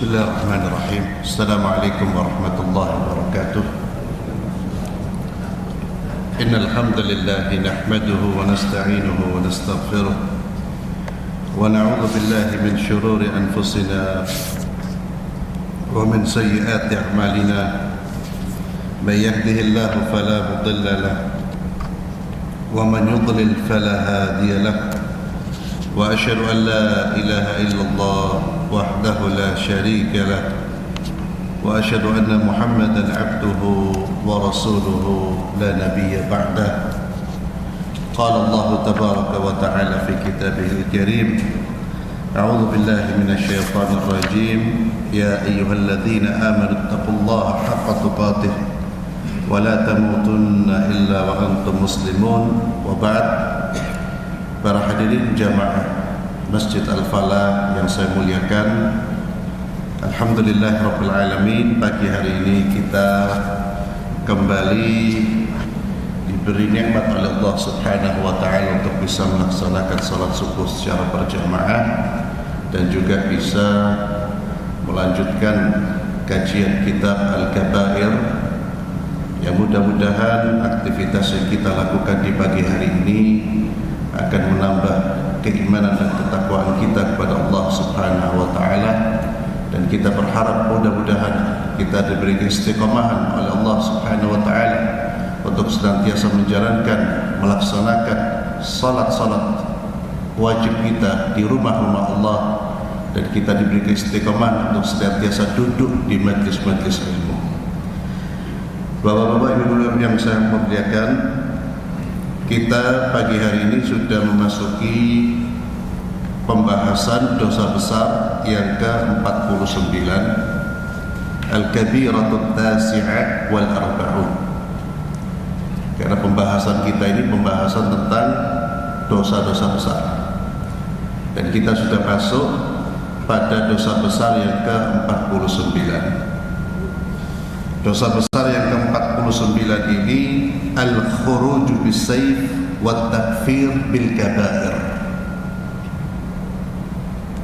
Bismillahirrahmanirrahim. Assalamualaikum warahmatullahi wabarakatuh. Innal hamdalillah nahmaduhu wa nasta'inuhu wa nastaghfiruh wa na'udzu billahi min shururi anfusina wa min sayyiati a'malina. May yahdihillahu fala mudilla lahu wa man yudlil fala hadiya lahu. Wa asyhadu an la ilaha illallah wahdahu la syarika lah wa asyhadu anna Muhammadan abduhu wa rasuluhu la nabiyya ba'dah. Qala Allah tabaraka wa ta'ala fi kitabihil karim, a'udzu billahi minasy syaithanir rajim, ya ayyuhalladzina amanu taqullaha haqqa tuqatih wa la tamutunna illa wa antum muslimun. Wa ba'd. Para hadirin jamaah Masjid Al-Falah yang saya muliakan, alhamdulillah rabbil alamin, pagi hari ini kita kembali diberi nikmat oleh Allah Subhanahu wa taala untuk bisa melaksanakan salat subuh secara berjamaah dan juga bisa melanjutkan kajian kitab Al-Kabair, yang mudah-mudahan aktivitas yang kita lakukan di pagi hari ini akan menambah keimanan dan ketakwaan kita kepada Allah Subhanahu wa taala, dan kita berharap mudah-mudahan kita diberi istiqomahan oleh Allah Subhanahu wa taala untuk senantiasa menjalankan, melaksanakan salat-salat wajib kita di rumah-rumah Allah, dan kita diberi istiqomahan untuk senantiasa duduk di majlis-majlis ilmu. Bapak-bapak, ibu-ibu yang saya muliakan, kita pagi hari ini sudah memasuki pembahasan dosa besar yang ke-49, Al-Kabiratut Tasi'ah wal Arba'un. Karena pembahasan kita ini pembahasan tentang dosa-dosa besar, dan kita sudah masuk pada dosa besar yang ke-49. Dosa besar yang ke-49 ini al-khuruj bis-sayf wa takfir bil kabair.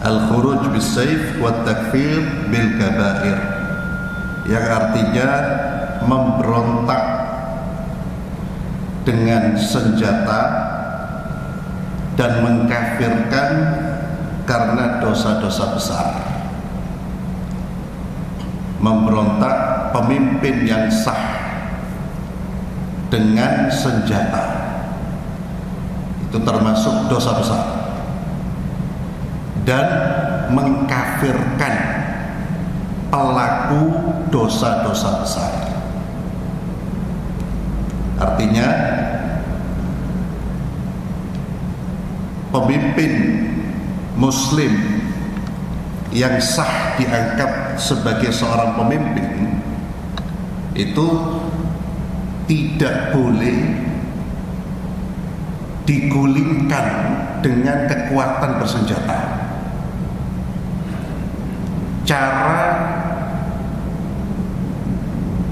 Al-khuruj bis-sayf wa takfir bil kabair, yang artinya memberontak dengan senjata dan mengkafirkan karena dosa-dosa besar. Memberontak pemimpin yang sah dengan senjata itu termasuk dosa besar, dan mengkafirkan pelaku dosa-dosa besar. Artinya pemimpin muslim yang sah dianggap sebagai seorang pemimpin itu tidak boleh digulingkan dengan kekuatan bersenjata. Cara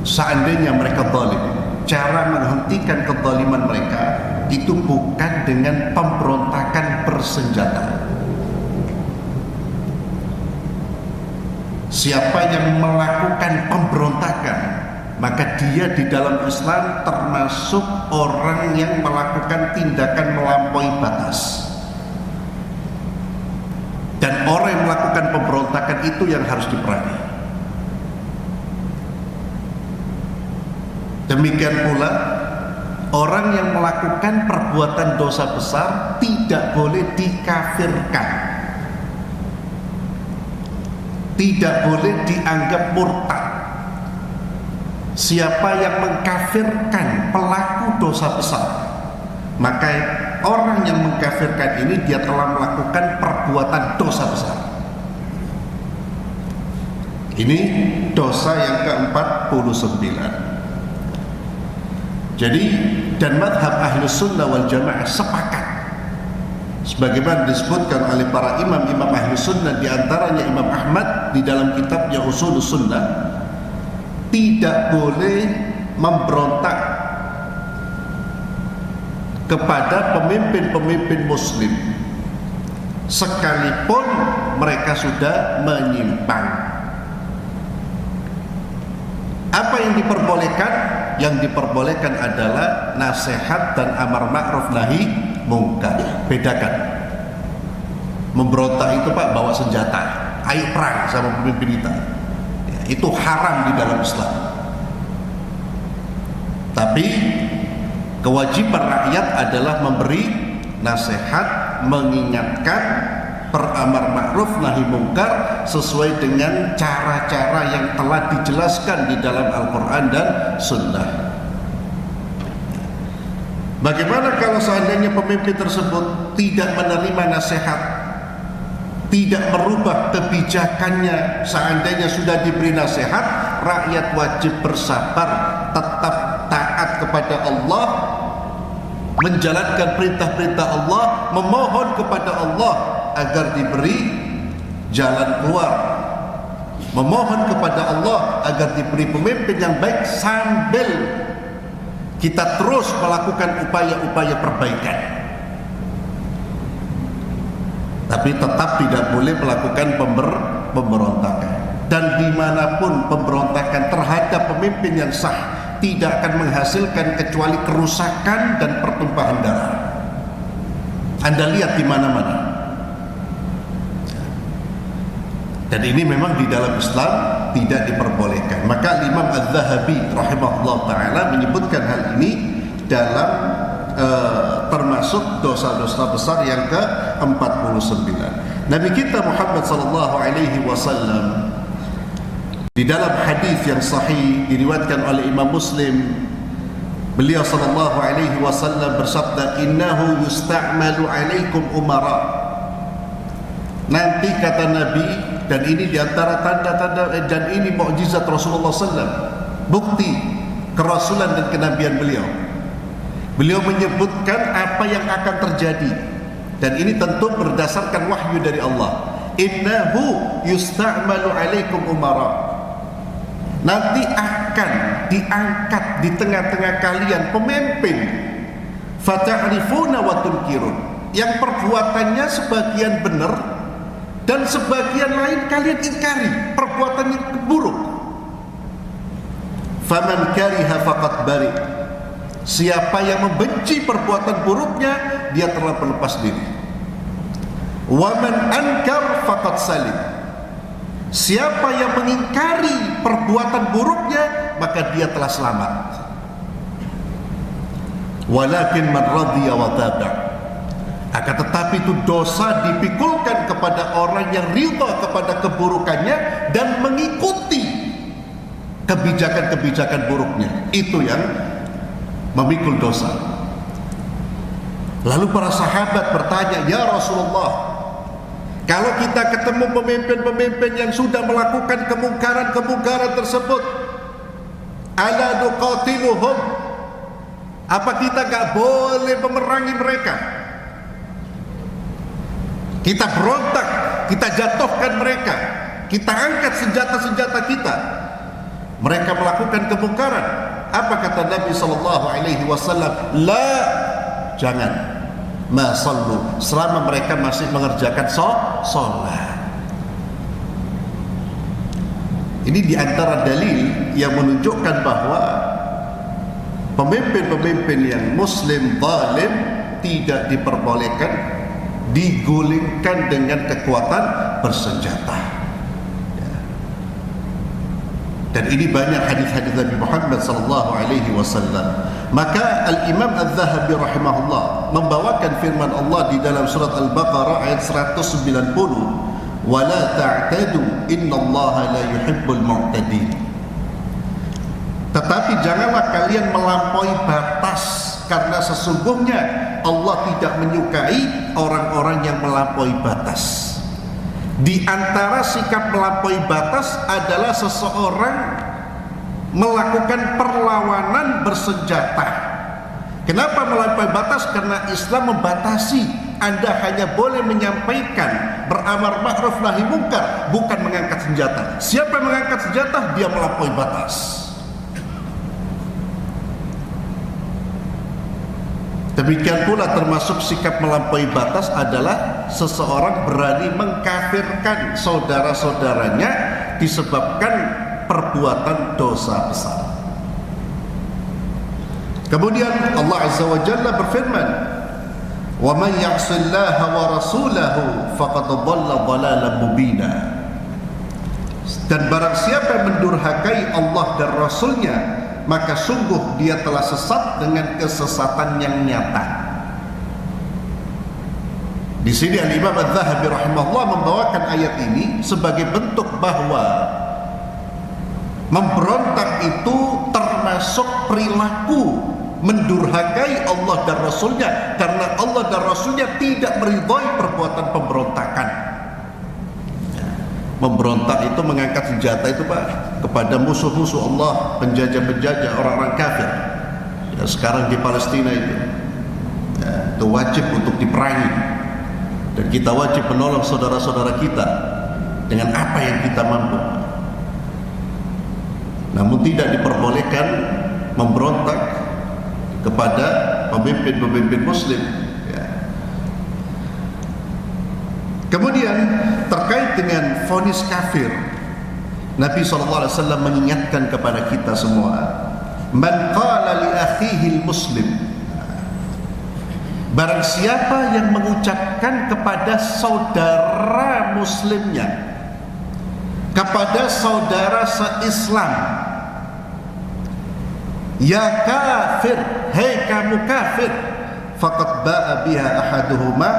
seandainya mereka zalim, cara menghentikan kezaliman mereka itu bukan dengan pemberontakan bersenjata. Siapa yang melakukan pemberontakan, maka dia di dalam Islam termasuk orang yang melakukan tindakan melampaui batas. Dan orang yang melakukan pemberontakan itu yang harus diperangi. Demikian pula orang yang melakukan perbuatan dosa besar tidak boleh dikafirkan, tidak boleh dianggap murtad. Siapa yang mengkafirkan pelaku dosa besar, maka orang yang mengkafirkan ini dia telah melakukan perbuatan dosa besar. Ini dosa yang ke-49. Jadi, dan madhab Ahlus Sunnah wal Jamaah sepakat, sebagaimana disebutkan oleh para imam-imam Ahlus Sunnah, diantaranya Imam Ahmad di dalam kitabnya Ushulus Sunnah, tidak boleh memberontak kepada pemimpin-pemimpin muslim sekalipun mereka sudah menyimpang. Apa yang diperbolehkan? Yang diperbolehkan adalah nasihat dan amar ma'ruf nahi mungkar. Bedakan. Memberontak itu Pak bawa senjata, ayo perang sama pemimpin kita. Ya, itu haram di dalam Islam. Tapi kewajiban rakyat adalah memberi nasihat, mengingatkan, beramar ma'ruf nahi mungkar sesuai dengan cara-cara yang telah dijelaskan di dalam Al-Quran dan Sunnah. Bagaimana kalau seandainya pemimpin tersebut tidak menerima nasihat, tidak merubah kebijakannya? Seandainya sudah diberi nasihat, rakyat wajib bersabar, tetap taat kepada Allah, menjalankan perintah-perintah Allah, memohon kepada Allah agar diberi jalan keluar, memohon kepada Allah agar diberi pemimpin yang baik, sambil kita terus melakukan upaya-upaya perbaikan. Tapi tetap tidak boleh melakukan pemberontakan. Dan dimanapun pemberontakan terhadap pemimpin yang sah tidak akan menghasilkan kecuali kerusakan dan pertumpahan darah. Anda lihat di mana-mana. Dan ini memang di dalam Islam tidak diperbolehkan. Maka Imam Az-Zahabi rahimahullah ta'ala menyebutkan hal ini dalam termasuk dosa-dosa besar yang ke-49. Nabi kita Muhammad sallallahu alaihi wasallam di dalam hadis yang sahih diriwayatkan oleh Imam Muslim, beliau sallallahu alaihi wasallam bersabda, "Innahu yusta'malu alaikum umara." Nanti kata Nabi, dan ini diantara tanda-tanda dan ini mukjizat Rasulullah SAW, bukti kerasulan dan kenabian beliau. Beliau menyebutkan apa yang akan terjadi, dan ini tentu berdasarkan wahyu dari Allah. Innahu yusta'malu alaikum umara. Nanti akan diangkat di tengah-tengah kalian pemimpin, fata'rifuna wa tunkirun, yang perbuatannya sebagian benar dan sebagian lain kalian ingkari, perbuatannya buruk. Faman kariha faqad bari. Siapa yang membenci perbuatan buruknya, dia telah berlepas diri. Waman ankar faqad salim. Siapa yang mengingkari perbuatan buruknya, maka dia telah selamat. Walakin man radiya wa taba'. Akan tetapi itu dosa dipikulkan kepada orang yang ridha kepada keburukannya dan mengikuti kebijakan-kebijakan buruknya. Itu yang memikul dosa. Lalu para sahabat bertanya, "Ya Rasulullah, kalau kita ketemu pemimpin-pemimpin yang sudah melakukan kemungkaran-kemungkaran tersebut, ala nuqatiluhum, apa kita gak boleh memerangi mereka? Kita berontak, kita jatuhkan mereka, kita angkat senjata-senjata kita. Mereka melakukan kemungkaran." Apa kata Nabi sallallahu alaihi wasallam? La, jangan. Ma sallu, selama mereka masih mengerjakan salat. Ini diantara dalil yang menunjukkan bahwa pemimpin-pemimpin yang muslim zalim tidak diperbolehkan digulingkan dengan kekuatan bersenjata. Dan ini banyak hadis-hadis Nabi Muhammad sallallahu alaihi wasallam. Maka Al-Imam Az-Zahabi rahimahullah membawakan firman Allah di dalam surat Al-Baqarah ayat 190, "Wala ta'tadu innallaha la yuhibbul mu'tadin." Tetapi janganlah kalian melampaui batas, karena sesungguhnya Allah tidak menyukai orang-orang yang melampaui batas. Di antara sikap melampaui batas adalah seseorang melakukan perlawanan bersenjata. Kenapa melampaui batas? Karena Islam membatasi. Anda hanya boleh menyampaikan beramar ma'ruf nahi mungkar, bukan mengangkat senjata. Siapa yang mengangkat senjata, dia melampaui batas. Demikian pula termasuk sikap melampaui batas adalah seseorang berani mengkafirkan saudara-saudaranya disebabkan perbuatan dosa besar. Kemudian Allah Azza wa Jalla berfirman, "Wa man ya'sillaha wa rasulahu faqad dhalla dhalalan mubina." Dan barang siapa yang mendurhakai Allah dan Rasulnya, maka sungguh dia telah sesat dengan kesesatan yang nyata. Di sini Al-Imam Adz-Dzahabi rahimahullah membawakan ayat ini sebagai bentuk bahwa memberontak itu termasuk perilaku mendurhakai Allah dan Rasulnya, karena Allah dan Rasulnya tidak meridhai perbuatan pemberontakan. Memberontak itu mengangkat senjata itu Pak kepada musuh-musuh Allah, penjajah-penjajah, orang-orang kafir. Ya, sekarang di Palestina itu wajib untuk diperangi, dan kita wajib menolong saudara-saudara kita dengan apa yang kita mampu. Namun tidak diperbolehkan memberontak kepada pemimpin-pemimpin muslim. Kemudian terkait dengan vonis kafir, Nabi SAW mengingatkan kepada kita semua, man qala li akhihi muslim, barang siapa yang mengucapkan kepada saudara muslimnya, kepada saudara se-Islam, ya kafir, hei kamu kafir, faqad ba'a biha ahaduhuma,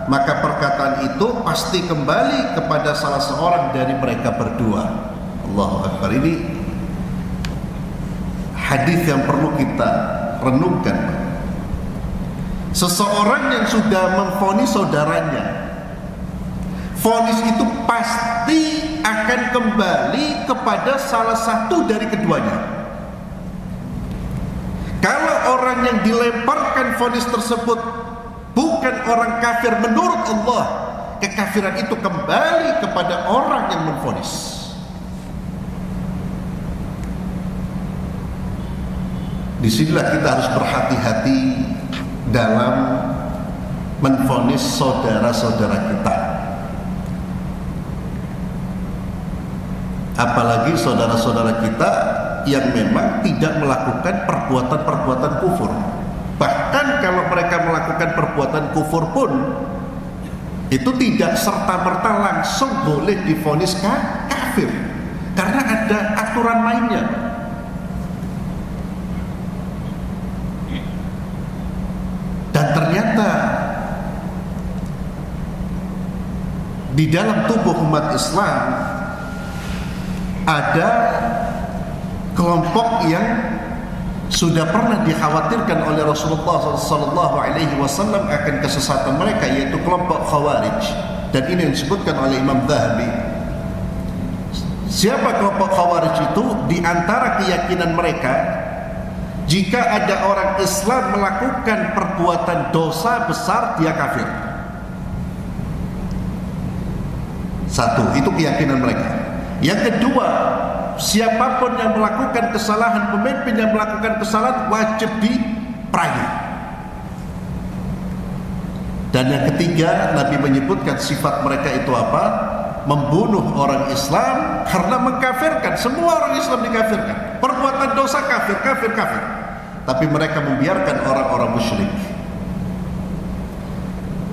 maka perkataan itu pasti kembali kepada salah seorang dari mereka berdua. Allahu Akbar. Ini hadis yang perlu kita renungkan. Seseorang yang sudah memvonis saudaranya, vonis itu pasti akan kembali kepada salah satu dari keduanya. Kalau orang yang dilemparkan vonis tersebut bukan orang kafir menurut Allah, kekafiran itu kembali kepada orang yang memvonis. Disinilah kita harus berhati-hati dalam menvonis saudara-saudara kita, apalagi saudara-saudara kita yang memang tidak melakukan perbuatan-perbuatan kufur. Bahkan kalau mereka melakukan perbuatan kufur pun, itu tidak serta-merta langsung boleh divonis kafir, karena ada aturan mainnya. Dan ternyata di dalam tubuh umat Islam ada kelompok yang sudah pernah dikhawatirkan oleh Rasulullah SAW akan kesesatan mereka, yaitu kelompok Khawarij. Dan ini yang disebutkan oleh Imam Dzahabi. Siapa kelompok Khawarij itu? Di antara keyakinan mereka, jika ada orang Islam melakukan perbuatan dosa besar, dia kafir. Satu, itu keyakinan mereka. Yang kedua, siapapun yang melakukan kesalahan, pemimpin yang melakukan kesalahan wajib diperangi. Dan yang ketiga, Nabi menyebutkan sifat mereka itu apa? Membunuh orang Islam karena mengkafirkan. Semua orang Islam dikafirkan, perbuatan dosa kafir. Tapi mereka membiarkan orang-orang musyrik.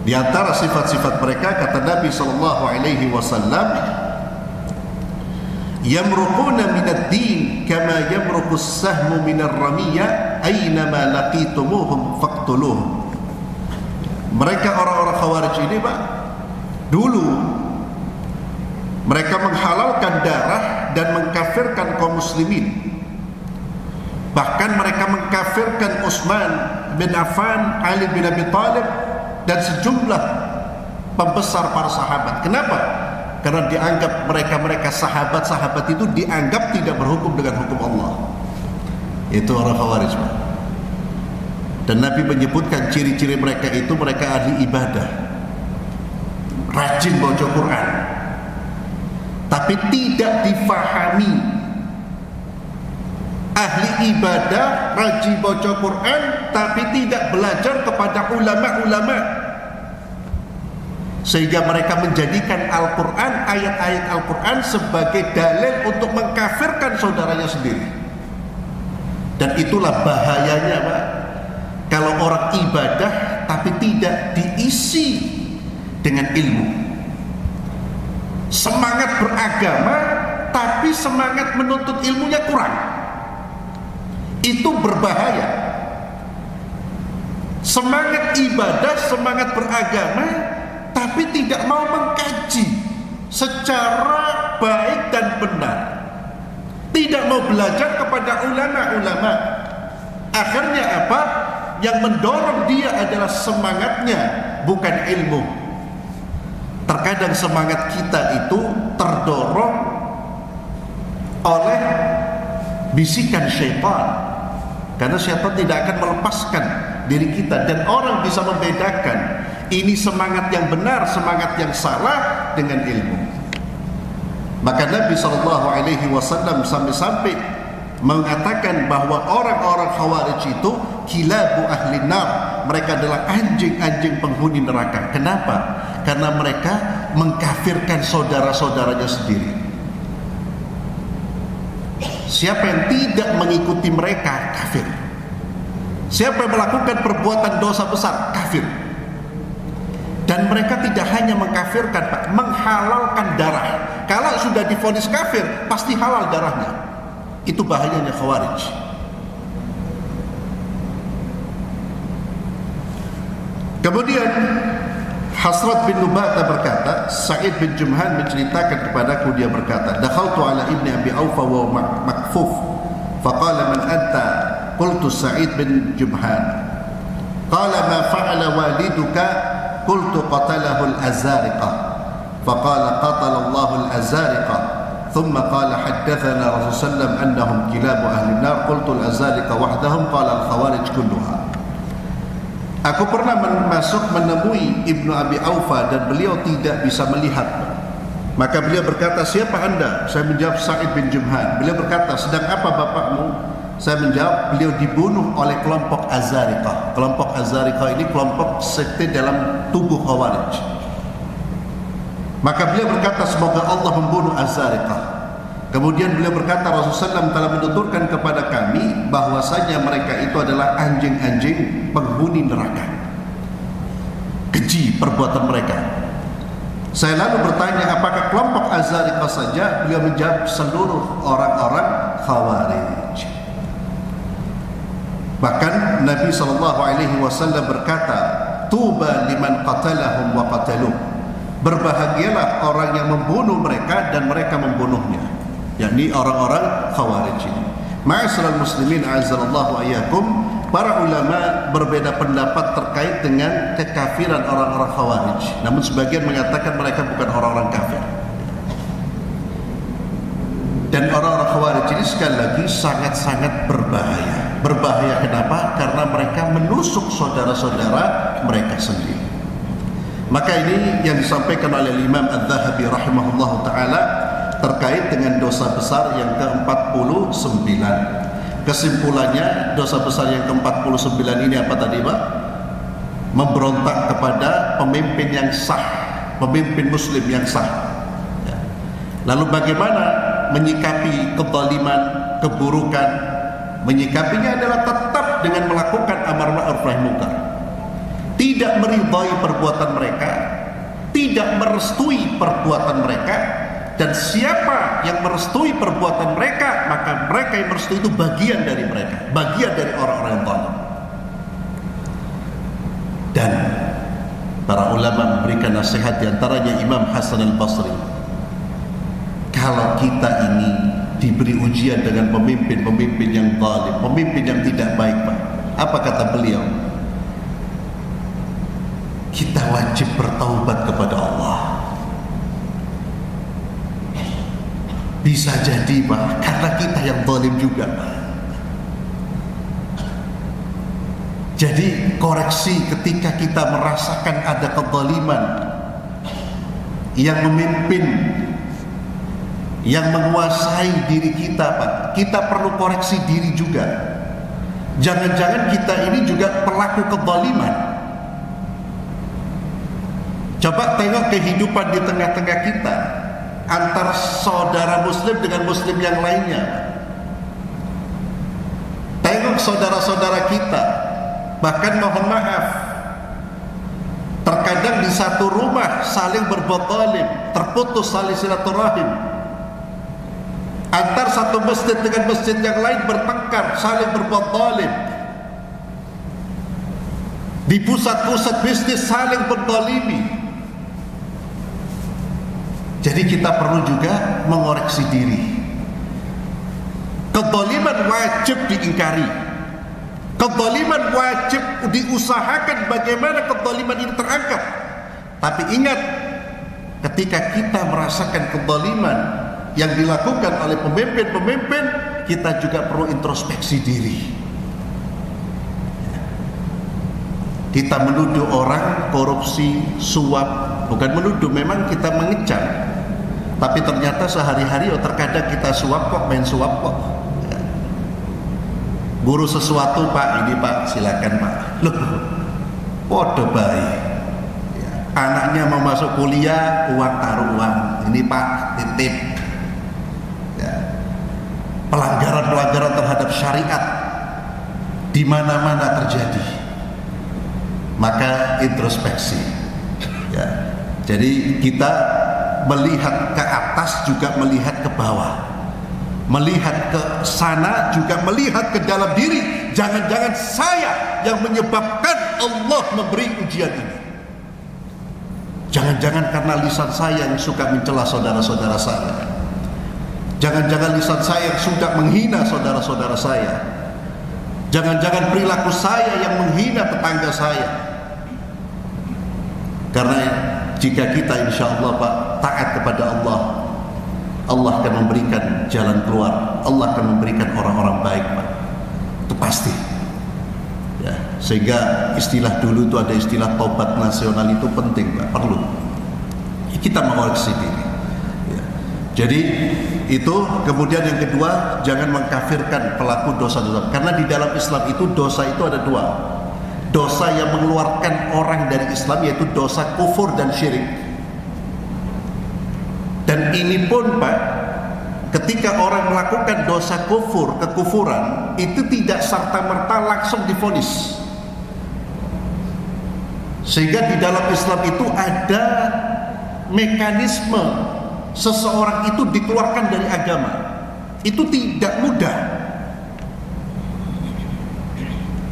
Di antara sifat-sifat mereka, kata Nabi SAW, yamruquna minad din kama yamruqus sahmu minar ramiyah aynama laqitumuhum faqtuluhum. Mereka orang-orang Khawarij ini Pak, dulu mereka menghalalkan darah dan mengkafirkan kaum muslimin. Bahkan mereka mengkafirkan Utsman bin Affan, Ali bin Abi Thalib, dan sejumlah pembesar para sahabat. Kenapa? Karena dianggap mereka sahabat-sahabat itu dianggap tidak berhukum dengan hukum Allah. Itu orang Khawarij. Dan Nabi menyebutkan ciri-ciri mereka itu, mereka ahli ibadah, rajin baca Quran, tapi tidak difahami. Ahli ibadah, rajin baca Quran, tapi tidak belajar kepada ulama-ulama. sehingga mereka menjadikan Al-Quran, ayat-ayat Al-Quran sebagai dalil untuk mengkafirkan saudaranya sendiri. Dan itulah bahayanya, Pak, kalau orang ibadah tapi tidak diisi dengan ilmu. Semangat beragama tapi semangat menuntut ilmunya kurang. Itu berbahaya. Semangat ibadah, semangat beragama, tapi tidak mau mengkaji secara baik dan benar. Tidak mau belajar kepada ulama-ulama. Akhirnya apa? Yang mendorong dia adalah semangatnya, bukan ilmu. Terkadang semangat kita itu terdorong oleh bisikan syaitan, karena syaitan tidak akan melepaskan diri kita, dan orang bisa membedakan ini semangat yang benar, semangat yang salah dengan ilmu. Maka Nabi SAW sampai-sampai mengatakan bahwa orang-orang Khawarij itu kilabu ahli nar, mereka adalah anjing-anjing penghuni neraka. Kenapa? Karena mereka mengkafirkan saudara-saudaranya sendiri. Siapa yang tidak mengikuti mereka kafir. Siapa yang melakukan perbuatan dosa besar kafir. Dan mereka tidak hanya mengkafirkan, Pak, menghalalkan darah. Kalau sudah divonis kafir, pasti halal darahnya. Itu bahayanya Khawarij. Kemudian Hasrat bin Nubata berkata, Sa'id bin Jumhan menceritakan kepadaku, dia berkata, dakhaltu ala ibni Abi Aufa wa makfuf, faqala man anta? Qultu Sa'id bin Jumhan. Qala ma fa'ala waliduka? Qultu qatalahu al-azariqa. Faqala qatala Allah al-azariqa. Thumma qala haddathana Rasulullah sallam annahum kilabu ahli nar. Qultu al-azariqa wahdahum. Qala al-khawarij kulluha. Aku pernah masuk menemui Ibnu Abi Aufa dan beliau tidak bisa melihat. Maka beliau berkata, siapa anda? Saya menjawab, Sa'id bin Jumhan. Beliau berkata, sedang apa bapakmu? Saya menjawab, beliau dibunuh oleh kelompok Azariqah. Kelompok Azariqah ini kelompok sekte dalam tubuh Khawarij. Maka beliau berkata, semoga Allah membunuh Azariqah. Kemudian beliau berkata, Rasulullah SAW telah menuturkan kepada kami bahwasanya mereka itu adalah anjing-anjing penghuni neraka. Keji perbuatan mereka. Saya lalu bertanya, apakah kelompok Azariqah saja? Beliau menjawab, seluruh orang-orang Khawarij. Bahkan Nabi SAW berkata, tuba liman qatalahum wa qataluh. Berbahagialah orang yang membunuh mereka dan mereka membunuhnya, yakni orang-orang Khawarij ini. Ma'asyiral muslimin a'azzallahu ayyakum, para ulama berbeda pendapat terkait dengan kekafiran orang-orang Khawarij. Namun sebagian mengatakan mereka bukan orang-orang kafir. Dan orang-orang Khawarij ini sekali lagi sangat-sangat berbahaya. Berbahaya kenapa? Karena mereka menusuk saudara-saudara mereka sendiri. Maka ini yang disampaikan oleh Imam Adz-Dzahabi rahimahullah ta'ala terkait dengan dosa besar yang ke-49. Kesimpulannya, dosa besar yang ke-49 ini apa tadi, Pak? Memberontak kepada pemimpin yang sah, pemimpin muslim yang sah. Lalu bagaimana menyikapi kezaliman, keburukan? Menyikapinya adalah tetap dengan melakukan amar ma'ruf nahi munkar. Tidak meridai perbuatan mereka, tidak merestui perbuatan mereka, dan siapa yang merestui perbuatan mereka, maka mereka yang merestui itu bagian dari mereka, bagian dari orang-orang yang zalim. Dan para ulama memberikan nasihat, diantaranya Imam Hasan al-Basri, kalau kita ini diberi ujian dengan pemimpin-pemimpin yang zalim, pemimpin yang tidak baik, Pak, apa kata beliau? Kita wajib bertaubat kepada Allah. Bisa jadi, Pak, karena kita yang zalim juga, Pak. Jadi koreksi ketika kita merasakan ada kezaliman yang memimpin, yang menguasai diri kita, Pak, kita perlu koreksi diri juga. Jangan-jangan kita ini juga pelaku kezaliman. Coba tengok kehidupan di tengah-tengah kita antar saudara muslim dengan muslim yang lainnya. Tengok saudara-saudara kita, bahkan mohon maaf, terkadang di satu rumah saling berbuat zalim, terputus saling silaturahim. Antar satu masjid dengan masjid yang lain bertengkar, saling berbuat zalim. Di pusat-pusat bisnis saling berzalimi. Jadi kita perlu juga mengoreksi diri. Kezaliman wajib diingkari. Kezaliman wajib diusahakan bagaimana kezaliman ini terangkat. Tapi ingat, ketika kita merasakan kezaliman yang dilakukan oleh pemimpin-pemimpin, kita juga perlu introspeksi diri. Kita menuduh orang korupsi, suap, bukan menuduh, memang kita mengecam. Tapi ternyata sehari-hari terkadang kita suap kok, main suap kok. Guru sesuatu, Pak, ini Pak, silakan Pak. Loh, podo baik. Anaknya mau masuk kuliah, uang taruh uang. Ini Pak, titip. Pelanggaran-pelanggaran terhadap syariat di mana-mana terjadi. Maka introspeksi. Ya. Jadi kita melihat ke atas juga melihat ke bawah, melihat ke sana juga melihat ke dalam diri. Jangan-jangan saya yang menyebabkan Allah memberi ujian ini. Jangan-jangan karena lisan saya yang suka mencela saudara-saudara saya. Jangan-jangan lisan saya yang suka menghina saudara-saudara saya. Jangan-jangan perilaku saya yang menghina tetangga saya. Karena jika kita insya Allah Pak taat kepada Allah, Allah akan memberikan jalan keluar. Allah akan memberikan orang-orang baik Pak. Itu pasti. Ya, sehingga istilah dulu itu ada istilah tobat nasional, itu penting Pak, perlu. Kita mengoreksi diri. Ya. Jadi itu, kemudian yang kedua, jangan mengkafirkan pelaku dosa-dosa. Karena di dalam Islam itu dosa itu ada dua. Dosa yang mengeluarkan orang dari Islam, yaitu dosa kufur dan syirik. Dan ini pun Pak, ketika orang melakukan dosa kufur, kekufuran, itu tidak serta-merta langsung divonis. Sehingga di dalam Islam itu ada mekanisme seseorang itu dikeluarkan dari agama. Itu tidak mudah.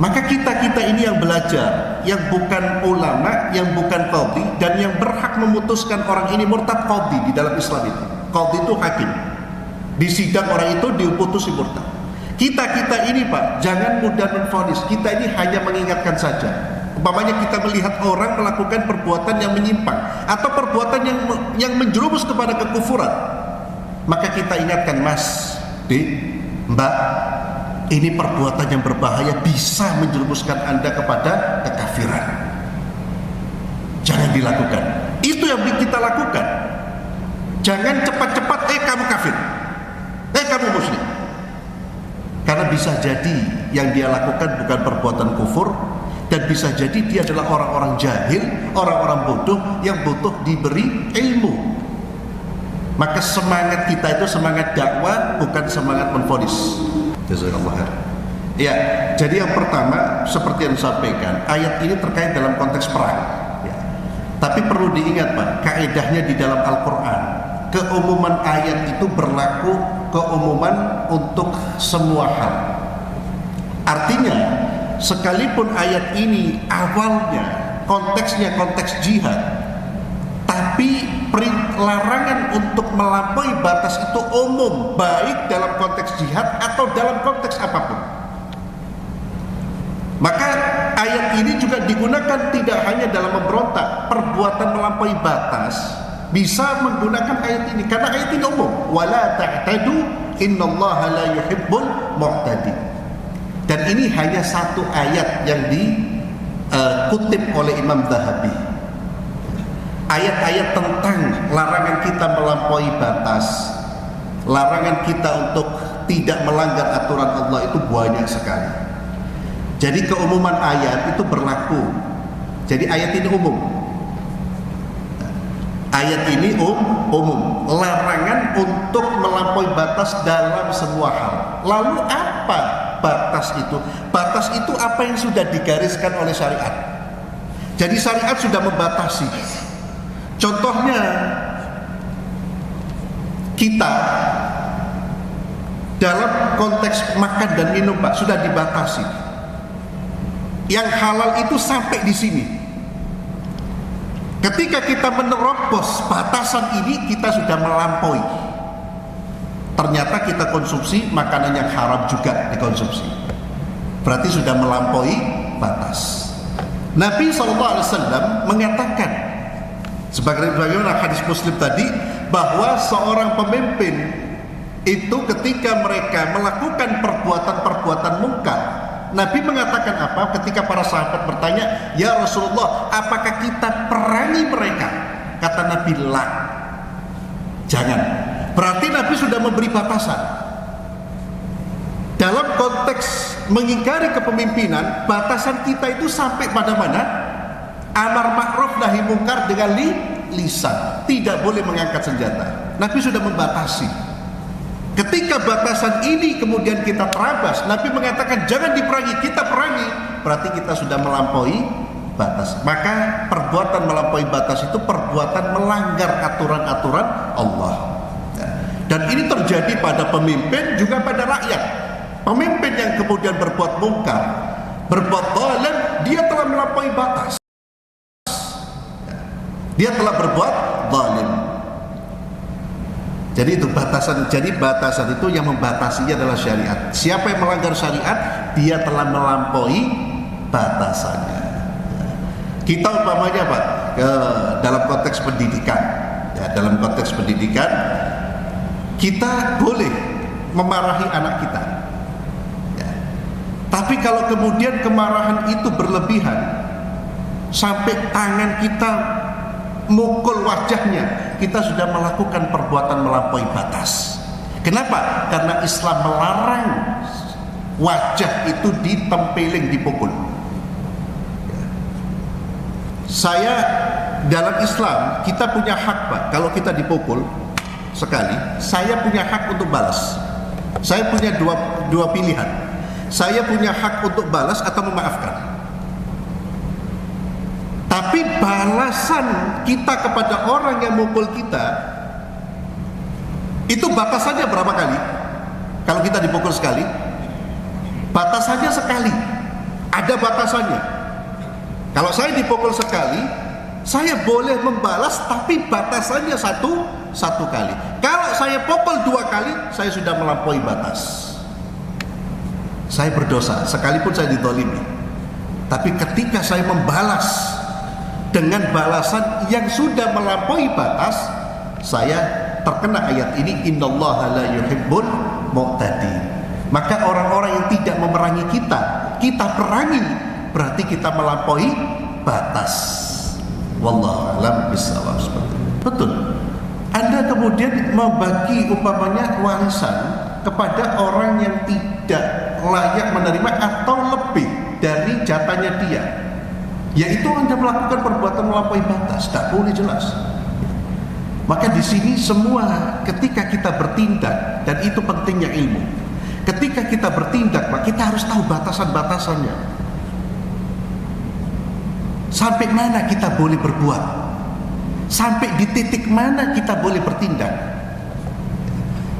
Maka kita ini yang belajar, yang bukan ulama, yang bukan qadhi, dan yang berhak memutuskan orang ini murtad, qadhi di dalam Islam itu. Qadhi itu hakim. Di sidang orang itu diputusi murtad. Kita ini Pak, jangan mudah menvonis. Kita ini hanya mengingatkan saja. Umpamanya kita melihat orang melakukan perbuatan yang menyimpang atau perbuatan yang menjerumus kepada kekufuran, maka kita ingatkan, Mas, Mbak, ini perbuatan yang berbahaya, bisa menjerumuskan Anda kepada kekafiran. Jangan dilakukan. Itu yang kita lakukan. Jangan cepat-cepat kamu kafir, kamu musyrik. Karena bisa jadi yang dia lakukan bukan perbuatan kufur, dan bisa jadi dia adalah orang-orang jahil, orang-orang bodoh yang butuh diberi ilmu. Maka semangat kita itu semangat dakwah, bukan semangat menvonis. Jazakallah khair. Ya, jadi yang pertama seperti yang disampaikan, ayat ini terkait dalam konteks perang. Ya. Tapi perlu diingat Pak, kaedahnya di dalam Al-Quran, keumuman ayat itu berlaku keumuman untuk semua hal. Artinya, sekalipun ayat ini awalnya konteksnya konteks jihad, tapi larangan untuk melampaui batas itu umum, baik dalam konteks jihad atau dalam konteks apapun. Maka ayat ini juga digunakan tidak hanya dalam memberontak. Perbuatan melampaui batas bisa menggunakan ayat ini, karena ayat ini umum. Wala ta'tadu innallaha la yuhibbul mu'tadin. Dan ini hanya satu ayat yang dikutip oleh Imam Zahabi. Ayat-ayat tentang larangan kita melampaui batas, larangan kita untuk tidak melanggar aturan Allah itu banyak sekali. Jadi keumuman ayat itu berlaku. Jadi ayat ini umum. Ayat ini umum, larangan untuk melampaui batas dalam semua hal. Lalu apa batas itu? Batas itu apa yang sudah digariskan oleh syariat. Jadi syariat sudah membatasi. Contohnya kita dalam konteks makan dan minum, Pak, sudah dibatasi. Yang halal itu sampai di sini. Ketika kita menerobos batasan ini, kita sudah melampaui. Ternyata kita konsumsi makanan yang haram juga dikonsumsi. Berarti sudah melampaui batas. Nabi SAW mengatakan, sebagaimana hadis Muslim tadi, bahwa seorang pemimpin itu ketika mereka melakukan perbuatan-perbuatan mungkar, Nabi mengatakan apa? Ketika para sahabat bertanya, "Ya Rasulullah, apakah kita perangi mereka?" Kata Nabi, "La." Jangan. Berarti Nabi sudah memberi batasan. Dalam konteks mengingkari kepemimpinan, batasan kita itu sampai pada mana? Amar ma'ruf nahi mungkar dengan lisan. Tidak boleh mengangkat senjata. Nabi sudah membatasi. Ketika batasan ini kemudian kita terabas, Nabi mengatakan jangan diperangi, kita perangi, berarti kita sudah melampaui batas. Maka perbuatan melampaui batas itu perbuatan melanggar aturan-aturan Allah. Dan ini terjadi pada pemimpin juga pada rakyat. Pemimpin yang kemudian berbuat mungkar, berbuat zalim, dia telah melampaui batas. Dia telah berbuat zalim. Jadi itu batasan. Jadi batasan itu yang membatasinya adalah syariat. Siapa yang melanggar syariat, dia telah melampaui batasannya. Kita umpamanya, Pak, dalam konteks pendidikan, ya, dalam konteks pendidikan, kita boleh memarahi anak kita. Ya. Tapi kalau kemudian kemarahan itu berlebihan, sampai tangan kita mukul wajahnya, kita sudah melakukan perbuatan melampaui batas. Kenapa? Karena Islam melarang wajah itu ditempeling, dipukul. Saya dalam Islam, kita punya hak, Pak. Kalau kita dipukul sekali, saya punya hak untuk balas. Saya punya dua pilihan. Saya punya hak untuk balas atau memaafkan. Tapi balasan kita kepada orang yang mukul kita, itu batasannya berapa kali? Kalau kita dipukul sekali, batasannya sekali. Ada batasannya. Kalau saya dipukul sekali, saya boleh membalas, tapi batasannya satu kali. Kalau saya pukul 2 kali, saya sudah melampaui batas. Saya berdosa, sekalipun saya dizalimi. Tapi ketika saya membalas dengan balasan yang sudah melampaui batas, saya terkena ayat ini, innallaha la yuhibbul mu'tadin. Maka orang-orang yang tidak memerangi kita perangi, berarti kita melampaui batas. Wallahu a'lam bishawab. Seperti itu. Betul. Anda kemudian membagi umpamanya warisan kepada orang yang tidak layak menerima atau lebih dari jatahnya dia, yaitu Anda melakukan perbuatan melampaui batas, tak boleh, jelas. Maka di sini semua ketika kita bertindak, dan itu pentingnya ilmu. Ketika kita bertindak, maka kita harus tahu batasan-batasannya. Sampai mana kita boleh berbuat? Sampai di titik mana kita boleh bertindak?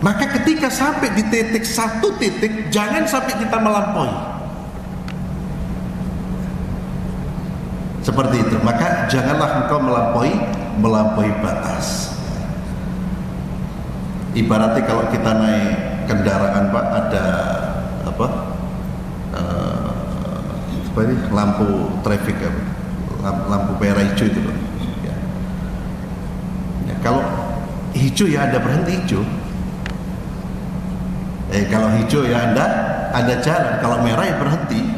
Maka ketika sampai di satu titik, jangan sampai kita melampaui. Seperti itu. Maka janganlah engkau melampaui batas. Ibaratnya kalau kita naik kendaraan, Pak, ada ini lampu traffic, lampu merah hijau itu, Pak. Ya, kalau hijau ya Anda berhenti hijau. Kalau hijau ya Anda jalan. Kalau merah ya berhenti.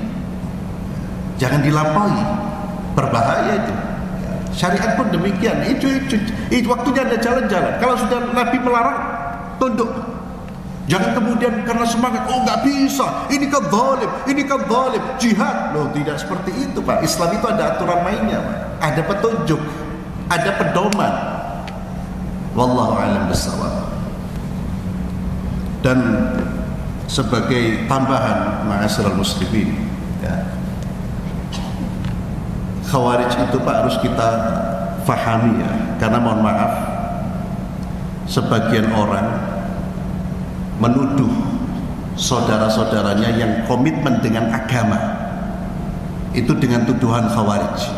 Jangan dilampaui. Berbahaya itu. Syariat pun demikian. Itu waktunya Anda jalan-jalan. Kalau sudah Nabi melarang, tunduk. Jangan kemudian karena semangat, oh nggak bisa, ini kan zalim, jihad. Loh, tidak seperti itu, Pak. Islam itu ada aturan mainnya, Pak. Ada petunjuk, ada pedoman. Wallahu a'lam bishawab. Dan sebagai tambahan ma'asyiral muslimin, ya, Khawarij itu Pak harus kita fahami ya, karena mohon maaf sebagian orang menuduh saudara-saudaranya yang komitmen dengan agama itu dengan tuduhan Khawarij.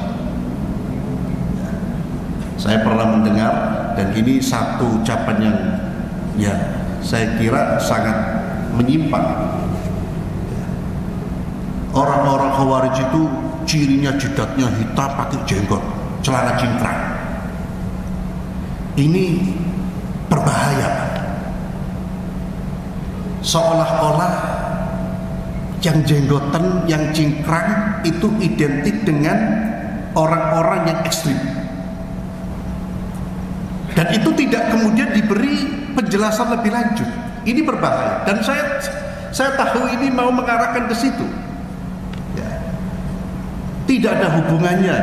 Saya pernah mendengar, dan ini satu ucapan yang ya saya kira sangat menyimpang. Orang-orang Khawarij itu cirinya jidatnya hitam, pakai jenggot, celana cingkrang. Ini berbahaya, Pak. Seolah-olah yang jenggotan, yang cingkrang itu identik dengan orang-orang yang ekstrim. Dan itu tidak kemudian diberi penjelasan lebih lanjut. Ini berbahaya. Dan saya tahu ini mau mengarahkan ke situ. Ya. Tidak ada hubungannya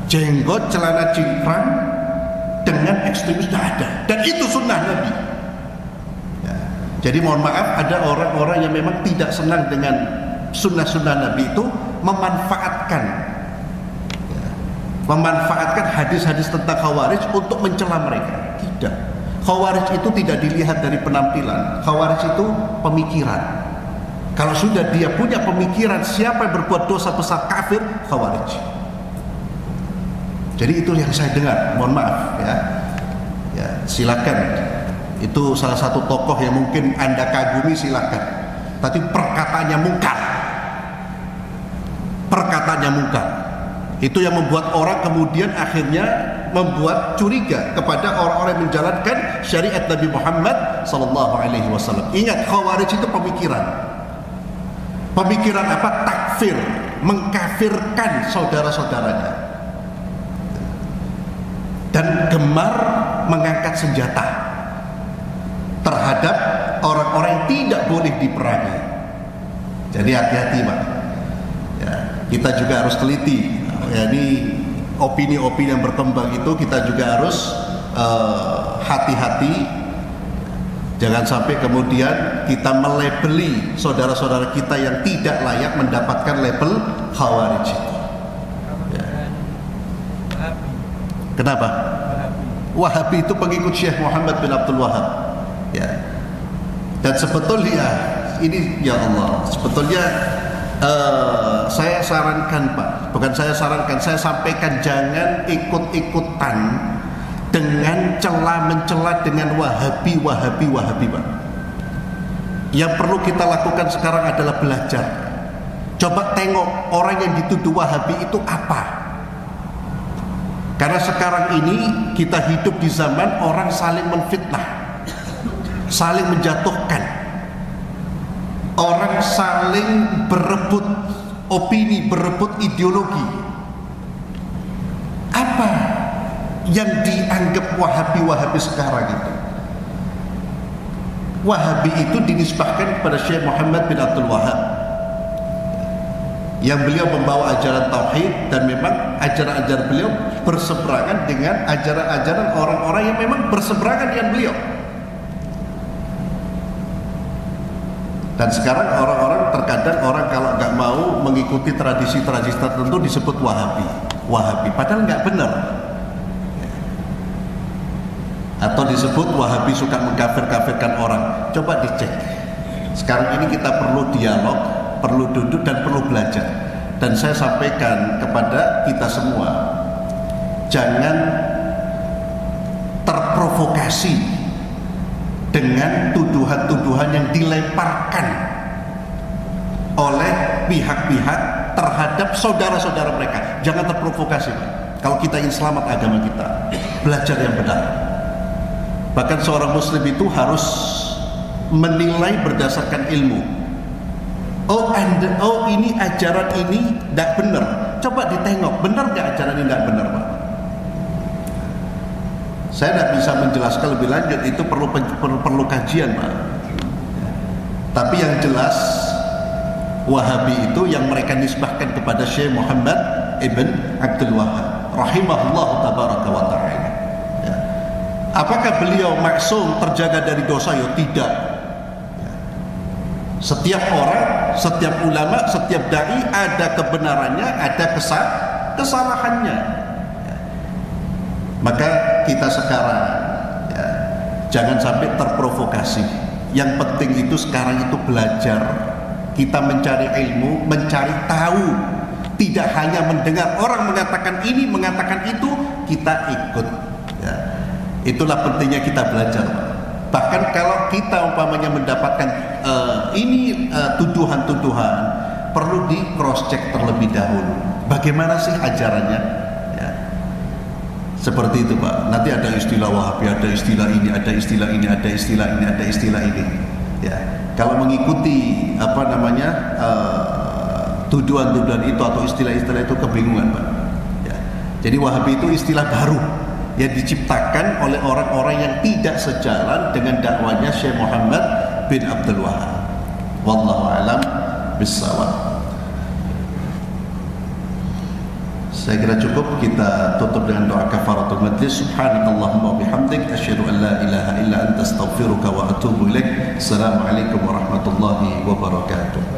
jenggot, celana cingkrang dengan ekstremis, tidak ada. Dan itu sunnah Nabi. Ya. Jadi mohon maaf, ada orang-orang yang memang tidak senang dengan sunnah-sunnah Nabi itu memanfaatkan hadis-hadis tentang Khawarij untuk mencela mereka. Tidak. Khawarij itu tidak dilihat dari penampilan. Khawarij itu pemikiran. Kalau sudah dia punya pemikiran siapa yang berbuat dosa besar kafir, Khawarij. Jadi itu yang saya dengar. Mohon maaf ya. Ya, silakan. Itu salah satu tokoh yang mungkin Anda kagumi, silakan. Tapi perkataannya mungkar. Perkataannya mungkar. Itu yang membuat orang kemudian akhirnya membuat curiga kepada orang-orang yang menjalankan syariat Nabi Muhammad SAW. Ingat, Khawarij itu pemikiran. Pemikiran apa? Takfir, mengkafirkan saudara-saudaranya, dan gemar mengangkat senjata terhadap orang-orang yang tidak boleh diperangi. Jadi hati-hati, Pak. Ya, kita juga harus teliti. Ya, ini opini-opini yang berkembang itu kita juga harus hati-hati. Jangan sampai kemudian kita melabeli saudara-saudara kita yang tidak layak mendapatkan label Khawarij. Ya. Kenapa? Wahabi itu pengikut Syekh Muhammad bin Abdul Wahab. Ya. Dan sebetulnya ini, ya Allah, sebetulnya saya sarankan, Pak, bukan saya sarankan, saya sampaikan jangan ikut-ikutan dengan mencela dengan Wahabi, Pak. Yang perlu kita lakukan sekarang adalah belajar. Coba tengok orang yang dituduh Wahabi itu apa. Karena sekarang ini kita hidup di zaman orang saling menfitnah, saling menjatuhkan. Orang saling berebut opini, berebut ideologi. Apa yang dianggap Wahabi sekarang itu? Wahabi itu dinisbahkan kepada Syekh Muhammad bin Abdul Wahab, yang beliau membawa ajaran tauhid, dan memang ajaran-ajaran beliau berseberangan dengan ajaran-ajaran orang-orang yang memang berseberangan dengan beliau. Dan sekarang orang-orang, terkadang orang kalau nggak mau mengikuti tradisi-tradisi tertentu disebut Wahabi, padahal nggak benar. Atau disebut Wahabi suka mengkafir-kafirkan orang. Coba dicek. Sekarang ini kita perlu dialog, perlu duduk, dan perlu belajar. Dan saya sampaikan kepada kita semua, jangan terprovokasi dengan tuduhan-tuduhan yang dilemparkan oleh pihak-pihak terhadap saudara-saudara mereka. Jangan terprovokasi, Pak. Kalau kita ingin selamat agama kita, belajar yang benar. Bahkan seorang muslim itu harus menilai berdasarkan ilmu. Oh ini ajaran ini tidak benar. Coba ditengok, benar nggak ajaran ini tidak benar, Pak? Saya tidak bisa menjelaskan lebih lanjut, itu perlu kajian, Pak. Tapi yang jelas Wahabi itu yang mereka nisbahkan kepada Syekh Muhammad ibn Abdul Wahab rahimahullah tabaraka wa ta'ala. Ya. Apakah beliau maksum, terjaga dari dosa? Ya tidak. Setiap orang, setiap ulama, setiap dai ada kebenarannya, ada kesalahannya. Maka kita sekarang jangan sampai terprovokasi. Yang penting itu sekarang itu belajar. Kita mencari ilmu, mencari tahu. Tidak hanya mendengar orang mengatakan ini, mengatakan itu, kita ikut. Itulah pentingnya kita belajar. Bahkan kalau kita umpamanya mendapatkan tuduhan-tuduhan, perlu di cross check terlebih dahulu. Bagaimana sih ajarannya? Seperti itu Pak. Nanti ada istilah Wahabi, ada istilah ini, ada istilah ini, ada istilah ini, ada istilah ini. Kalau mengikuti tuduhan-tuduhan itu atau istilah-istilah itu kebingungan Pak. Jadi Wahabi itu istilah baru yang diciptakan oleh orang-orang yang tidak sejalan dengan dakwanya Syekh Muhammad bin Abdul Wahab. Wallahu a'lam bissawab. Saya kira cukup, kita tutup dengan doa kafaratul majlis. Subhanakallahumma wa bihamdik asyhadu an la ilaha illa anta astaghfiruka wa atubu ilaik. Assalamualaikum warahmatullahi wabarakatuh.